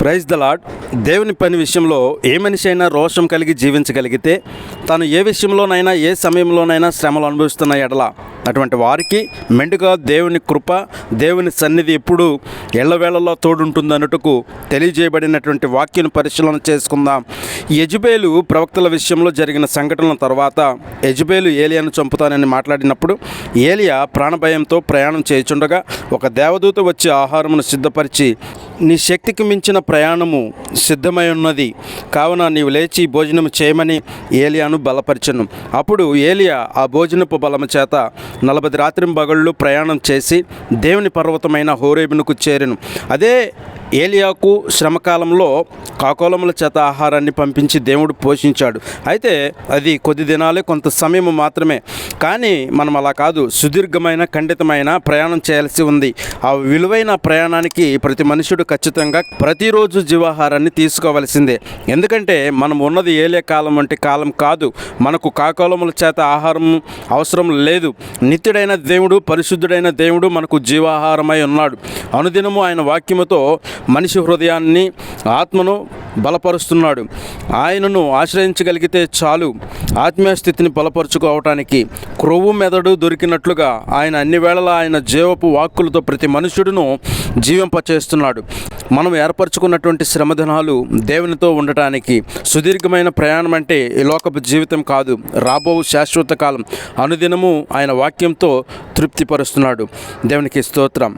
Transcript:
Praise the lord. దేవుని పని విషయంలో ఏ మనిషి అయినా రోషం కలిగి జీవించగలిగితే తాను ఏ విషయంలోనైనా ఏ సమయంలోనైనా శ్రమలు అనుభవిస్తున్న ఎడల అటువంటి వారికి మెండుగా దేవుని కృప, దేవుని సన్నిధి ఎప్పుడు ఎల్లవేళలో తోడుంటుందన్నట్టుకు తెలియజేయబడినటువంటి వాక్యను పరిశీలన చేసుకుందాం. యెజబేలు ప్రవక్తల విషయంలో జరిగిన సంఘటనల తర్వాత యెజబేలు ఏలియాను చంపుతానని మాట్లాడినప్పుడు ఏలియా ప్రాణభయంతో ప్రయాణం చేయుచుండగా ఒక దేవదూత వచ్చి ఆహారమును సిద్ధపరిచి, నీ శక్తికి మించిన ప్రయాణము సిద్ధమై ఉన్నది, కావున నీవు లేచి భోజనము చేయమని ఏలియాను బలపరిచెను. అప్పుడు ఏలియా ఆ భోజనపు బలము చేత 40 రాత్రింబగళ్ళు ప్రయాణం చేసి దేవుని పర్వతమైన హోరేబునకు చేరెను. అదే ఏలియాకు శ్రమకాలంలో కాకోలముల చేత ఆహారాన్ని పంపించి దేవుడు పోషించాడు. అయితే అది కొద్ది దినాలే, కొంత సమయం మాత్రమే. కానీ మనం అలా కాదు, సుదీర్ఘమైన ఖండితమైన ప్రయాణం చేయాల్సి ఉంది. ఆ విలువైన ప్రయాణానికి ప్రతి మనుషుడు ఖచ్చితంగా ప్రతిరోజు జీవాహారాన్ని తీసుకోవాల్సిందే. ఎందుకంటే మనం ఉన్నది ఏలియా కాలం వంటి కాలం కాదు. మనకు కాకోలముల చేత ఆహారం అవసరం లేదు. నిత్యుడైన దేవుడు, పరిశుద్ధుడైన దేవుడు మనకు జీవాహారమై ఉన్నాడు. అనుదినము ఆయన వాక్యముతో మనిషి హృదయాన్ని, ఆత్మను బలపరుస్తున్నాడు. ఆయనను ఆశ్రయించగలిగితే చాలు ఆత్మీయ స్థితిని బలపరుచుకోవటానికి. క్రొవ్వు మెదడు దొరికినట్లుగా ఆయన అన్ని వేళలా ఆయన జీవపు వాక్కులతో ప్రతి మనుషుడును జీవింపచేస్తున్నాడు. మనం ఏర్పరచుకున్నటువంటి శ్రమదినాలు దేవునితో ఉండటానికి. సుదీర్ఘమైన ప్రయాణం అంటే ఈ లోకపు జీవితం కాదు, రాబో శాశ్వత కాలం. అనుదినము ఆయన వాక్యంతో తృప్తిపరుస్తున్నాడు. దేవునికి స్తోత్రం.